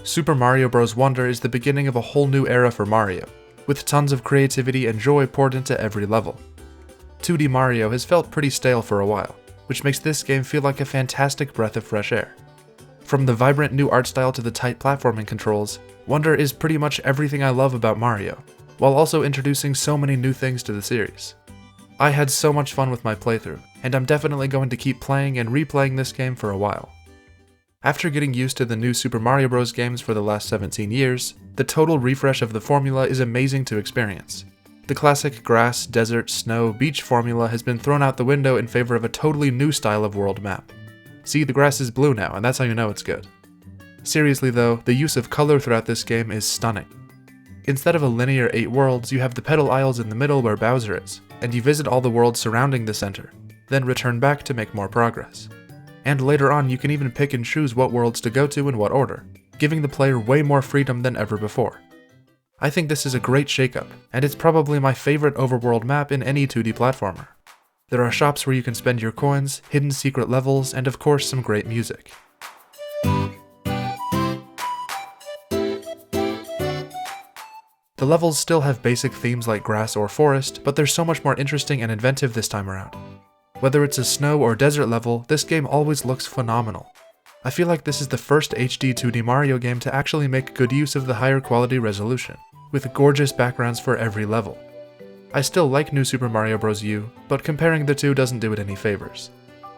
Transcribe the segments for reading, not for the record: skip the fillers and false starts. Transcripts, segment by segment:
Super Mario Bros. Wonder is the beginning of a whole new era for Mario, with tons of creativity and joy poured into every level. 2D Mario has felt pretty stale for a while, which makes this game feel like a fantastic breath of fresh air. From the vibrant new art style to the tight platforming controls, Wonder is pretty much everything I love about Mario, while also introducing so many new things to the series. I had so much fun with my playthrough, and I'm definitely going to keep playing and replaying this game for a while. After getting used to the new Super Mario Bros. Games for the last 17 years, the total refresh of the formula is amazing to experience. The classic grass, desert, snow, beach formula has been thrown out the window in favor of a totally new style of world map. See, the grass is blue now, and that's how you know it's good. Seriously though, the use of color throughout this game is stunning. Instead of a linear 8 worlds, you have the Petal Isles in the middle where Bowser is, and you visit all the worlds surrounding the center, then return back to make more progress. And later on, you can even pick and choose what worlds to go to in what order, giving the player way more freedom than ever before. I think this is a great shakeup, and it's probably my favorite overworld map in any 2D platformer. There are shops where you can spend your coins, hidden secret levels, and of course some great music. The levels still have basic themes like grass or forest, but they're so much more interesting and inventive this time around. Whether it's a snow or desert level, this game always looks phenomenal. I feel like this is the first HD 2D Mario game to actually make good use of the higher quality resolution, with gorgeous backgrounds for every level. I still like New Super Mario Bros. U, but comparing the two doesn't do it any favors.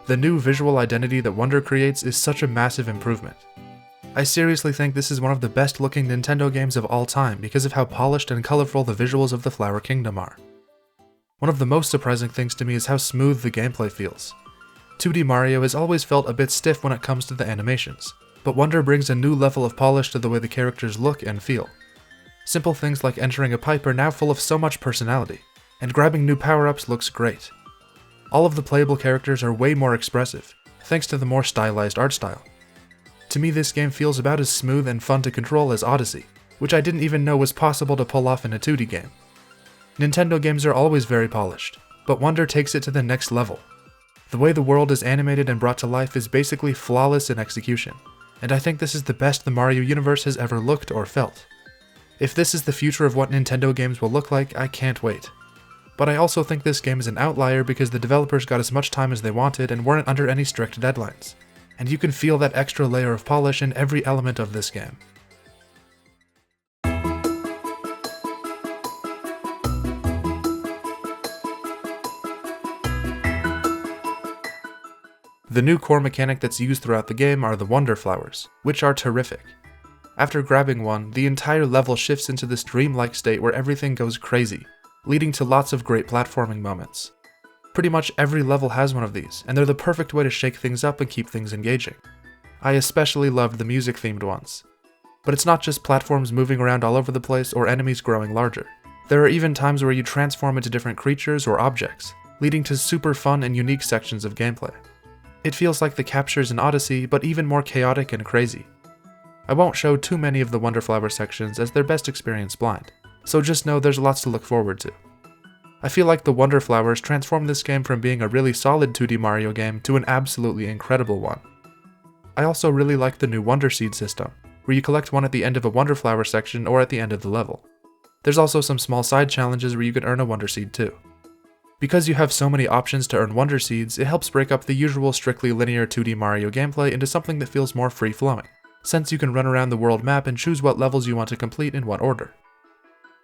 The new visual identity that Wonder creates is such a massive improvement. I seriously think this is one of the best looking Nintendo games of all time because of how polished and colorful the visuals of the Flower Kingdom are. One of the most surprising things to me is how smooth the gameplay feels. 2D Mario has always felt a bit stiff when it comes to the animations, but Wonder brings a new level of polish to the way the characters look and feel. Simple things like entering a pipe are now full of so much personality, and grabbing new power-ups looks great. All of the playable characters are way more expressive, thanks to the more stylized art style. To me, this game feels about as smooth and fun to control as Odyssey, which I didn't even know was possible to pull off in a 2D game. Nintendo games are always very polished, but Wonder takes it to the next level. The way the world is animated and brought to life is basically flawless in execution, and I think this is the best the Mario universe has ever looked or felt. If this is the future of what Nintendo games will look like, I can't wait. But I also think this game is an outlier because the developers got as much time as they wanted and weren't under any strict deadlines, and you can feel that extra layer of polish in every element of this game. The new core mechanic that's used throughout the game are the Wonder Flowers, which are terrific. After grabbing one, the entire level shifts into this dreamlike state where everything goes crazy, leading to lots of great platforming moments. Pretty much every level has one of these, and they're the perfect way to shake things up and keep things engaging. I especially loved the music-themed ones. But it's not just platforms moving around all over the place or enemies growing larger. There are even times where you transform into different creatures or objects, leading to super fun and unique sections of gameplay. It feels like the captures in Odyssey, but even more chaotic and crazy. I won't show too many of the Wonderflower sections as they're best experienced blind, so just know there's lots to look forward to. I feel like the Wonderflowers transform this game from being a really solid 2D Mario game to an absolutely incredible one. I also really like the new Wonder Seed system, where you collect one at the end of a Wonderflower section or at the end of the level. There's also some small side challenges where you can earn a Wonder Seed too. Because you have so many options to earn Wonder Seeds, it helps break up the usual strictly linear 2D Mario gameplay into something that feels more free-flowing, since you can run around the world map and choose what levels you want to complete in what order.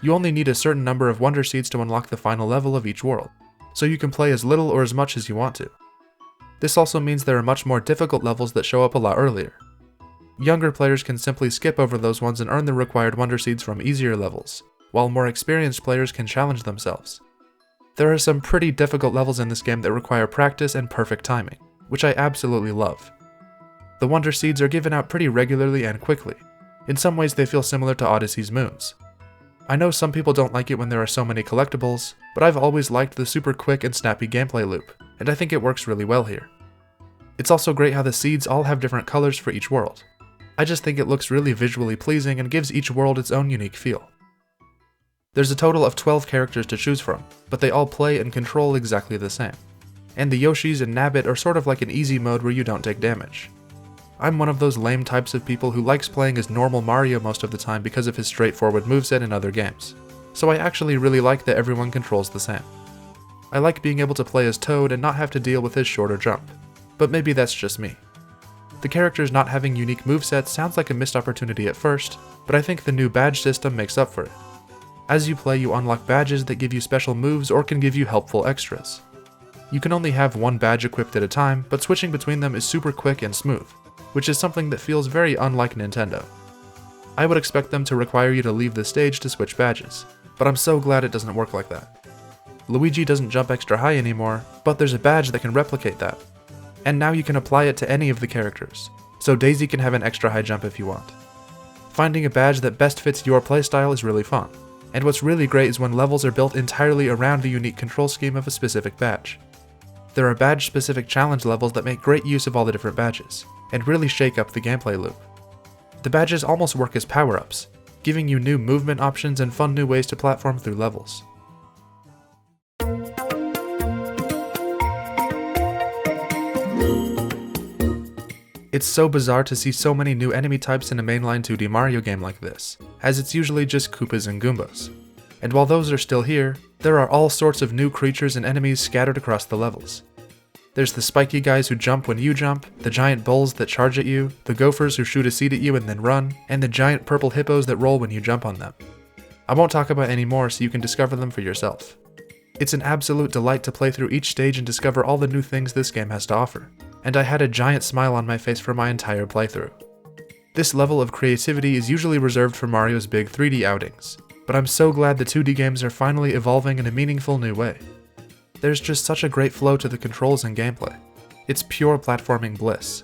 You only need a certain number of Wonder Seeds to unlock the final level of each world, so you can play as little or as much as you want to. This also means there are much more difficult levels that show up a lot earlier. Younger players can simply skip over those ones and earn the required Wonder Seeds from easier levels, while more experienced players can challenge themselves. There are some pretty difficult levels in this game that require practice and perfect timing, which I absolutely love. The Wonder Seeds are given out pretty regularly and quickly. In some ways they feel similar to Odyssey's moons. I know some people don't like it when there are so many collectibles, but I've always liked the super quick and snappy gameplay loop, and I think it works really well here. It's also great how the seeds all have different colors for each world. I just think it looks really visually pleasing and gives each world its own unique feel. There's a total of 12 characters to choose from, but they all play and control exactly the same. And the Yoshis and Nabbit are sort of like an easy mode where you don't take damage. I'm one of those lame types of people who likes playing as normal Mario most of the time because of his straightforward moveset in other games, so I actually really like that everyone controls the same. I like being able to play as Toad and not have to deal with his shorter jump, but maybe that's just me. The characters not having unique movesets sounds like a missed opportunity at first, but I think the new badge system makes up for it. As you play, you unlock badges that give you special moves or can give you helpful extras. You can only have one badge equipped at a time, but switching between them is super quick and smooth, which is something that feels very unlike Nintendo. I would expect them to require you to leave the stage to switch badges, but I'm so glad it doesn't work like that. Luigi doesn't jump extra high anymore, but there's a badge that can replicate that. And now you can apply it to any of the characters, so Daisy can have an extra high jump if you want. Finding a badge that best fits your playstyle is really fun, and what's really great is when levels are built entirely around the unique control scheme of a specific badge. There are badge-specific challenge levels that make great use of all the different badges, and really shake up the gameplay loop. The badges almost work as power-ups, giving you new movement options and fun new ways to platform through levels. It's so bizarre to see so many new enemy types in a mainline 2D Mario game like this, as it's usually just Koopas and Goombas. And while those are still here, there are all sorts of new creatures and enemies scattered across the levels. There's the spiky guys who jump when you jump, the giant bulls that charge at you, the gophers who shoot a seed at you and then run, and the giant purple hippos that roll when you jump on them. I won't talk about any more so you can discover them for yourself. It's an absolute delight to play through each stage and discover all the new things this game has to offer, and I had a giant smile on my face for my entire playthrough. This level of creativity is usually reserved for Mario's big 3D outings, but I'm so glad the 2D games are finally evolving in a meaningful new way. There's just such a great flow to the controls and gameplay. It's pure platforming bliss.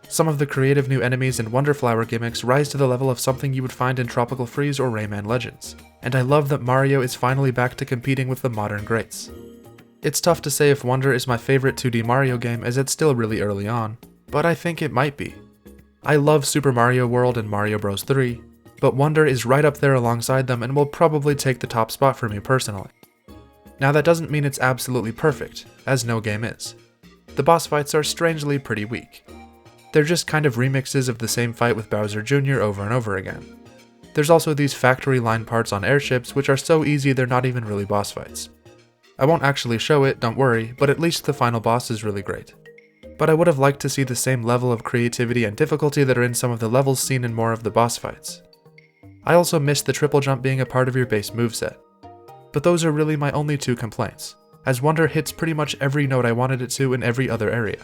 Some of the creative new enemies and Wonderflower gimmicks rise to the level of something you would find in Tropical Freeze or Rayman Legends, and I love that Mario is finally back to competing with the modern greats. It's tough to say if Wonder is my favorite 2D Mario game as it's still really early on, but I think it might be. I love Super Mario World and Mario Bros. 3, but Wonder is right up there alongside them and will probably take the top spot for me personally. Now that doesn't mean it's absolutely perfect, as no game is. The boss fights are strangely pretty weak. They're just kind of remixes of the same fight with Bowser Jr. over and over again. There's also these factory line parts on airships which are so easy they're not even really boss fights. I won't actually show it, don't worry, but at least the final boss is really great. But I would have liked to see the same level of creativity and difficulty that are in some of the levels seen in more of the boss fights. I also missed the triple jump being a part of your base moveset. But those are really my only two complaints, as Wonder hits pretty much every note I wanted it to in every other area.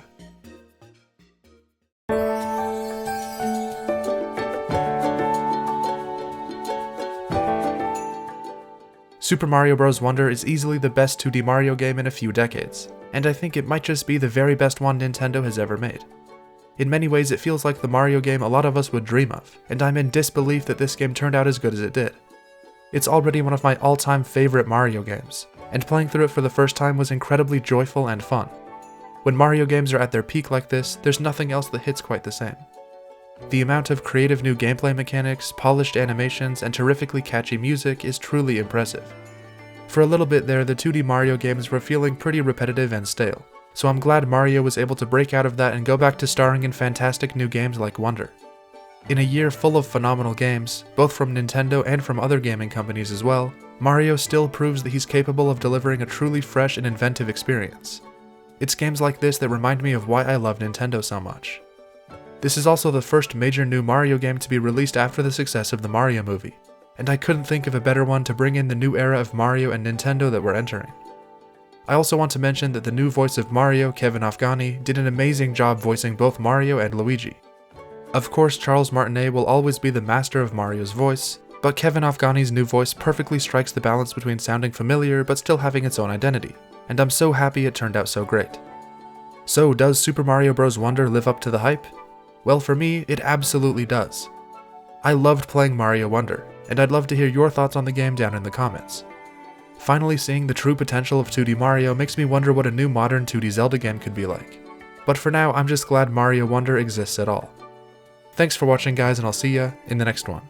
Super Mario Bros. Wonder is easily the best 2D Mario game in a few decades, and I think it might just be the very best one Nintendo has ever made. In many ways it feels like the Mario game a lot of us would dream of, and I'm in disbelief that this game turned out as good as it did. It's already one of my all-time favorite Mario games, and playing through it for the first time was incredibly joyful and fun. When Mario games are at their peak like this, there's nothing else that hits quite the same. The amount of creative new gameplay mechanics, polished animations, and terrifically catchy music is truly impressive. For a little bit there, the 2D Mario games were feeling pretty repetitive and stale, so I'm glad Mario was able to break out of that and go back to starring in fantastic new games like Wonder. In a year full of phenomenal games, both from Nintendo and from other gaming companies as well, Mario still proves that he's capable of delivering a truly fresh and inventive experience. It's games like this that remind me of why I love Nintendo so much. This is also the first major new Mario game to be released after the success of the Mario movie, and I couldn't think of a better one to bring in the new era of Mario and Nintendo that we're entering. I also want to mention that the new voice of Mario, Kevin Afghani, did an amazing job voicing both Mario and Luigi. Of course, Charles Martinet will always be the master of Mario's voice, but Kevin Afghani's new voice perfectly strikes the balance between sounding familiar but still having its own identity, and I'm so happy it turned out so great. So, does Super Mario Bros. Wonder live up to the hype? Well, for me, it absolutely does. I loved playing Mario Wonder, and I'd love to hear your thoughts on the game down in the comments. Finally seeing the true potential of 2D Mario makes me wonder what a new modern 2D Zelda game could be like. But for now, I'm just glad Mario Wonder exists at all. Thanks for watching guys, and I'll see ya in the next one.